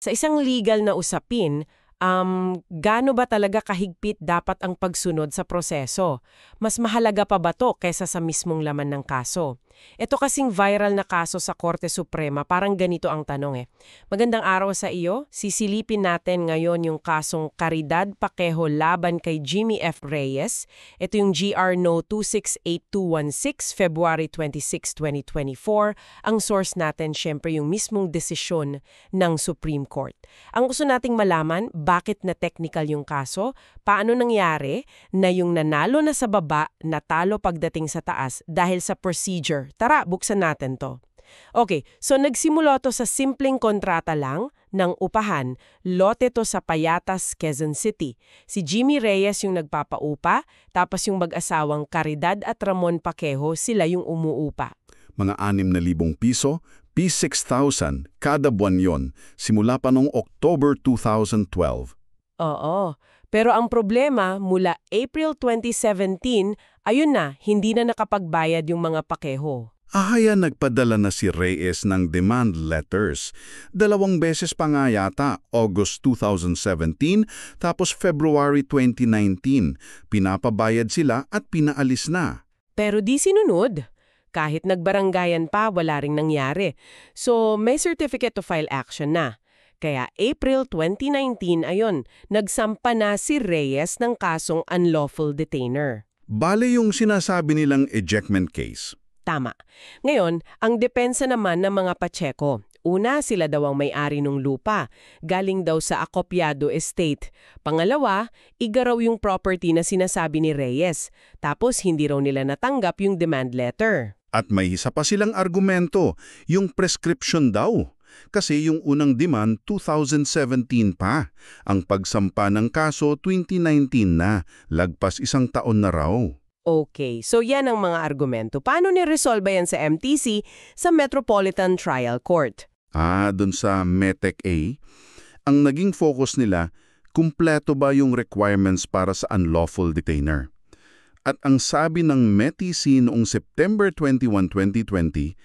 Sa isang legal na usapin, gaano ba talaga kahigpit dapat ang pagsunod sa proseso? Mas mahalaga pa ba to kaysa sa mismong laman ng kaso? Ito kasing viral na kaso sa Korte Suprema, parang ganito ang tanong eh. Magandang araw sa iyo. Sisilipin natin ngayon yung kasong Caridad Paquejo laban kay Jimmy F. Reyes. Ito yung GR No. 268216, February 26, 2024. Ang source natin, syempre, yung mismong desisyon ng Supreme Court. Ang gusto nating malaman, bakit na technical yung kaso? Paano nangyari na yung nanalo na sa baba, natalo pagdating sa taas dahil sa procedure? Tara, buksan natin to. Okay, so nagsimula to sa simpleng kontrata lang ng upahan. Lote to sa Payatas, Quezon City. Si Jimmy Reyes yung nagpapaupa, tapos yung mag-asawang Caridad at Ramon Paquejo, sila yung umuupa. Mga 6,000 piso, P6,000 kada buwan yon, simula pa noong October 2012. Oo. Pero ang problema, mula April 2017, ayun na, hindi na nakapagbayad yung mga Paquejo. Ahaya nagpadala na si Reyes ng demand letters. 2 beses pa nga yata, August 2017, tapos February 2019. Pinapabayad sila at pinaalis na. Pero di sinunod. Kahit nagbaranggayan pa, wala ring nangyari. So, may certificate to file action na. Kaya April 2019, ayon, nagsampa na si Reyes ng kasong unlawful detainer. Bale yung sinasabi nilang ejectment case. Tama. Ngayon, ang depensa naman ng mga Pacheco. Una, sila daw ang may-ari ng lupa. Galing daw sa Acopiado Estate. Pangalawa, iga raw yung property na sinasabi ni Reyes. Tapos hindi raw nila natanggap yung demand letter. At may isa pa silang argumento, yung prescription daw. Kasi yung unang demand 2017 pa. Ang pagsampa ng kaso 2019 na, lagpas 1 taon na raw. Okay, so yan ang mga argumento. Paano ni-resolve yan sa MTC sa Metropolitan Trial Court? Dun sa METEC A, ang naging focus nila, kumpleto ba yung requirements para sa unlawful detainer? At ang sabi ng METC noong September 21, 2020,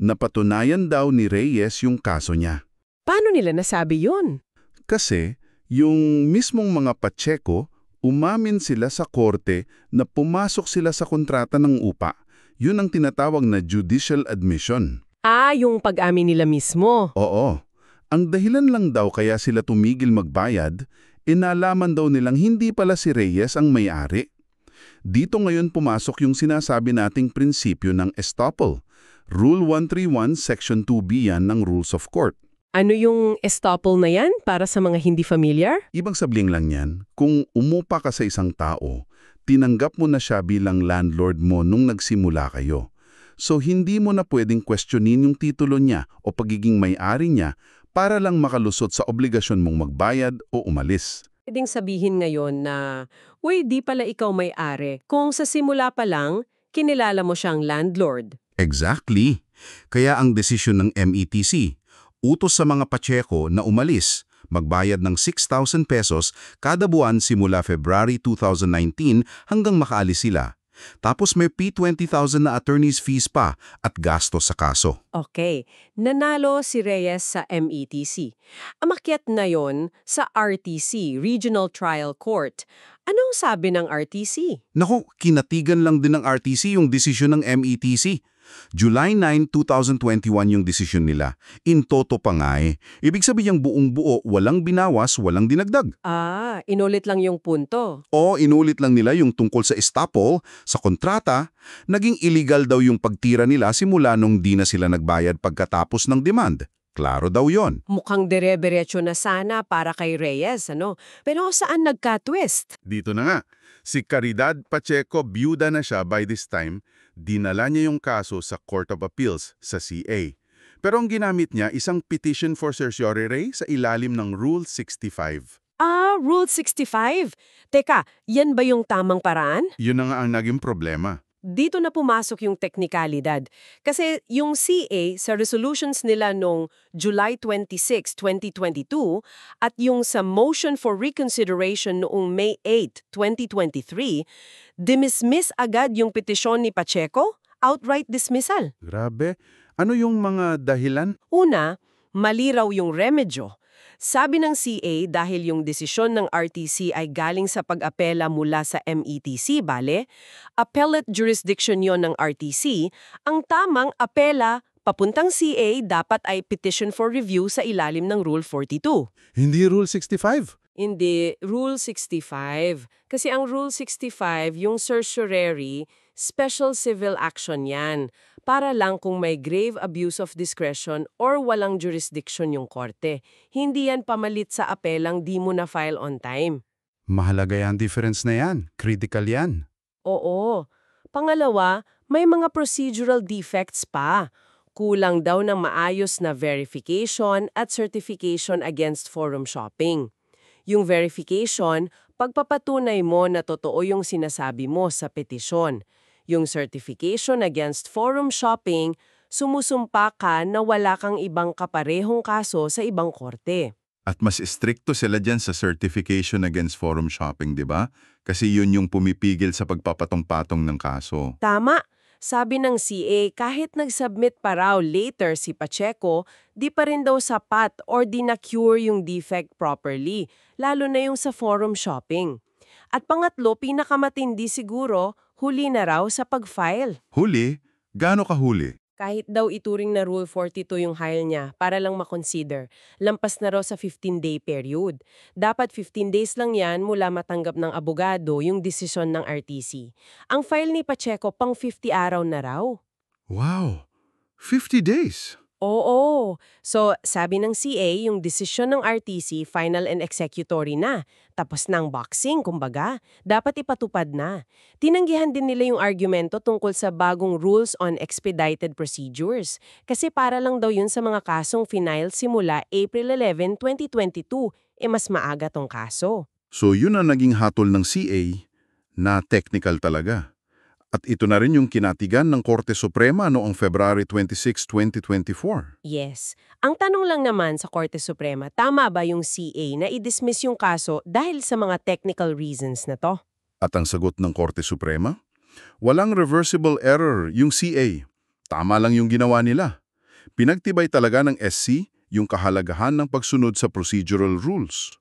napatunayan daw ni Reyes yung kaso niya. Paano nila nasabi yun? Kasi yung mismong mga Pacheco, umamin sila sa korte na pumasok sila sa kontrata ng upa. Yun ang tinatawag na judicial admission. Yung pag-amin nila mismo. Oo. Ang dahilan lang daw kaya sila tumigil magbayad, inalaman daw nilang hindi pala si Reyes ang may-ari. Dito ngayon pumasok yung sinasabi nating prinsipyo ng estoppel. Rule 131, Section 2B yan ng Rules of Court. Ano yung estoppel na yan para sa mga hindi familiar? Ibang sabihin lang yan, kung umupa ka sa isang tao, tinanggap mo na siya bilang landlord mo nung nagsimula kayo. So hindi mo na pwedeng questionin yung titulo niya o pagiging may-ari niya para lang makalusot sa obligasyon mong magbayad o umalis. Pwedeng sabihin ngayon na, uy, di pala ikaw may-ari. Kung sa simula pa lang, kinilala mo siyang landlord. Exactly. Kaya ang desisyon ng METC, utos sa mga Pacheco na umalis, magbayad ng 6,000 pesos kada buwan simula February 2019 hanggang makaalis sila. Tapos may P20,000 na attorney's fees pa at gastos sa kaso. Okay, nanalo si Reyes sa METC. Amakyat na yon sa RTC, Regional Trial Court. Anong sabi ng RTC? Naku, kinatigan lang din ng RTC yung desisyon ng METC. July 9, 2021 yung desisyon nila. In toto pa nga eh. Ibig sabihin yung buong buo, walang binawas, walang dinagdag. Inulit lang yung punto. O inulit lang nila yung tungkol sa estoppel, sa kontrata, naging illegal daw yung pagtira nila simula nung di na sila nagbayad pagkatapos ng demand. Klaro daw yon. Mukhang dire-diretso na sana para kay Reyes, ano? Pero saan nagka-twist? Dito na nga. Si Caridad Pacheco, byuda na siya by this time, dinala niya yung kaso sa Court of Appeals, sa CA. Pero ang ginamit niya, isang petition for certiorari sa ilalim ng Rule 65. Rule 65? Teka, yan ba yung tamang paraan? Yun na nga ang naging problema. Dito na pumasok yung teknikalidad. Kasi yung CA sa resolutions nila noong July 26, 2022 at yung sa motion for reconsideration noong May 8, 2023, dismiss agad yung petisyon ni Pacheco, outright dismissal. Grabe. Ano yung mga dahilan? Una, mali raw yung remedyo. Sabi ng CA dahil yung desisyon ng RTC ay galing sa pag-apela mula sa METC, bale, appellate jurisdiction yon ng RTC, ang tamang apela papuntang CA dapat ay petition for review sa ilalim ng Rule 42. Hindi Rule 65. Hindi, Rule 65. Kasi ang Rule 65, yung certiorari, special civil action yan. Para lang kung may grave abuse of discretion or walang jurisdiction yung korte. Hindi yan pamalit sa apelang di mo na file on time. Mahalaga yan difference na yan. Critical yan. Oo. Pangalawa, may mga procedural defects pa. Kulang daw ng maayos na verification at certification against forum shopping. Yung verification, pagpapatunay mo na totoo yung sinasabi mo sa petisyon. Yung certification against forum shopping, sumusumpa ka na wala kang ibang kaparehong kaso sa ibang korte. At mas istrikto sila dyan sa certification against forum shopping, di ba? Kasi yun yung pumipigil sa pagpapatong-patong ng kaso. Tama. Sabi ng CA, kahit nag-submit pa raw later si Pacheco, di pa rin daw sapat or di na-cure yung defect properly, lalo na yung sa forum shopping. At pangatlo, pinakamatindi siguro, huli na raw sa pag-file. Huli? Gaano kahuli? Kahit daw ituring na Rule 42 yung file niya para lang makonsider, lampas na raw sa 15-day period. Dapat 15 days lang yan mula matanggap ng abogado yung desisyon ng RTC. Ang file ni Pacheco pang 50 araw na raw. Wow! 50 days! Oo. So, sabi ng CA, yung desisyon ng RTC, final and executory na. Tapos ng boxing, kumbaga. Dapat ipatupad na. Tinanggihan din nila yung argumento tungkol sa bagong rules on expedited procedures. Kasi para lang daw yun sa mga kasong final simula April 11, 2022. Mas maaga tong kaso. So yun ang naging hatol ng CA na technical talaga. At ito na rin yung kinatigan ng Korte Suprema noong February 26, 2024. Yes. Ang tanong lang naman sa Korte Suprema, tama ba yung CA na i-dismiss yung kaso dahil sa mga technical reasons na to? At ang sagot ng Korte Suprema? Walang reversible error yung CA. Tama lang yung ginawa nila. Pinagtibay talaga ng SC yung kahalagahan ng pagsunod sa procedural rules.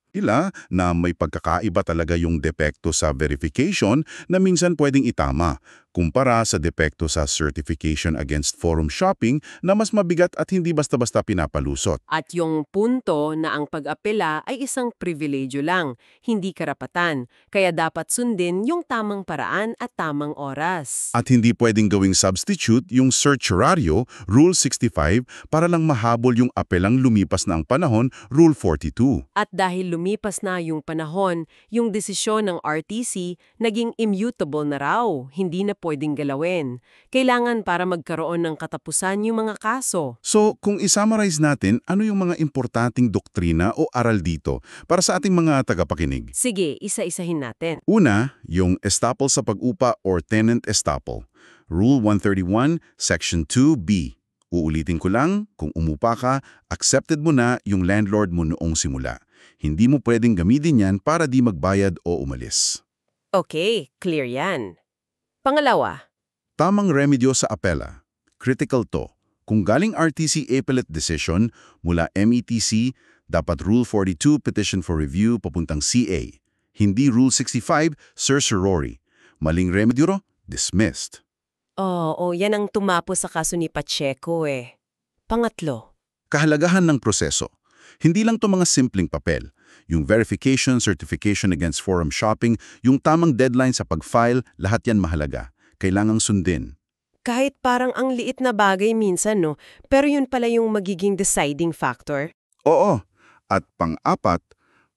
Na may pagkakaiba talaga yung depekto sa verification na minsan pwedeng itama, kumpara sa depekto sa certification against forum shopping na mas mabigat at hindi basta-basta pinapalusot. At yung punto na ang pag-apela ay isang pribiledyo lang, hindi karapatan, kaya dapat sundin yung tamang paraan at tamang oras. At hindi pwedeng gawing substitute yung certiorari, Rule 65, para lang mahabol yung apelang lumipas na ang panahon, Rule 42. At dahil lumipas na yung panahon, yung desisyon ng RTC naging immutable na raw, hindi na pwedeng galawin. Kailangan para magkaroon ng katapusan yung mga kaso. So, kung isummarize natin, ano yung mga importanteng doktrina o aral dito para sa ating mga tagapakinig? Sige, isa-isahin natin. Una, yung estoppel sa pag-upa or tenant estoppel. Rule 131, Section 2B. Uulitin ko lang, kung umupa ka, accepted mo na yung landlord mo noong simula. Hindi mo pwedeng gamitin yan para di magbayad o umalis. Okay, clear yan. Pangalawa, Tamang remedyo sa apela. Critical to. Kung galing RTC appellate decision mula METC, dapat Rule 42 petition for review papuntang CA. Hindi Rule 65 certiorari. Maling remedyo ro, dismissed. oo, yan ang tumapo sa kaso ni Pacheco eh. Pangatlo, Kahalagahan ng proseso. Hindi lang to mga simpleng papel. Yung verification, certification against forum shopping, yung tamang deadline sa pag-file, lahat yan mahalaga. Kailangang sundin. kahit parang ang liit na bagay minsan no, pero yun pala yung magiging deciding factor. Oo. At pang-apat,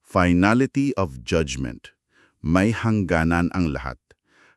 finality of judgment. May hangganan ang lahat.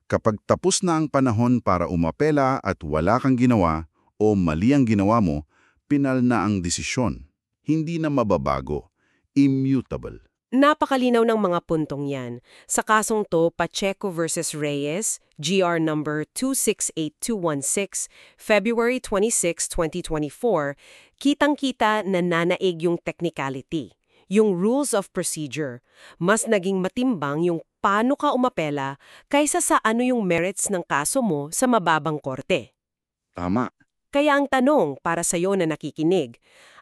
Kapag tapos na ang panahon para umapela at wala kang ginawa o mali ang ginawa mo, pinal na ang desisyon. Hindi na mababago. Immutable. Napakalinaw ng mga puntong yan. Sa kasong to, Pacheco versus Reyes, GR number 268216, February 26, 2024, kitang-kita na nanaig yung technicality, yung rules of procedure. Mas naging matimbang yung paano ka umapela kaysa sa ano yung merits ng kaso mo sa mababang korte. Tama. Kaya ang tanong para sa iyo na nakikinig,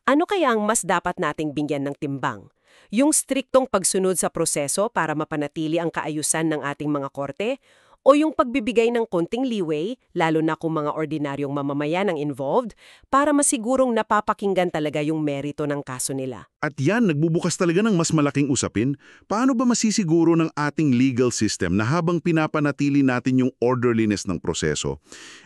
Ano kaya ang mas dapat nating bigyan ng timbang? Yung striktong pagsunod sa proseso para mapanatili ang kaayusan ng ating mga korte? O yung pagbibigay ng konting leeway, lalo na kung mga ordinaryong mamamayan ang involved, para masigurong napapakinggan talaga yung merito ng kaso nila? At yan, nagbubukas talaga ng mas malaking usapin. Paano ba masisiguro ng ating legal system na habang pinapanatili natin yung orderliness ng proseso,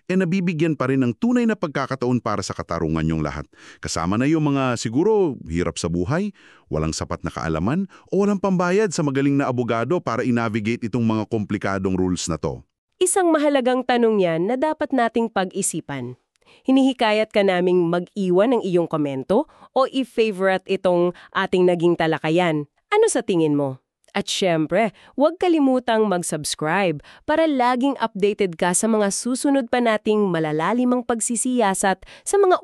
nabibigyan pa rin ng tunay na pagkakataon para sa katarungan yung lahat? Kasama na yung mga siguro hirap sa buhay, walang sapat na kaalaman, o walang pambayad sa magaling na abogado para i-navigate itong mga komplikadong rules na to. Isang mahalagang tanong yan na dapat nating pag-isipan. Hinihikayat ka naming mag-iwan ng iyong komento o i-favorite itong ating naging talakayan. Ano sa tingin mo? At syempre, huwag kalimutang mag-subscribe para laging updated ka sa mga susunod pa nating malalalimang pagsisiyasat sa mga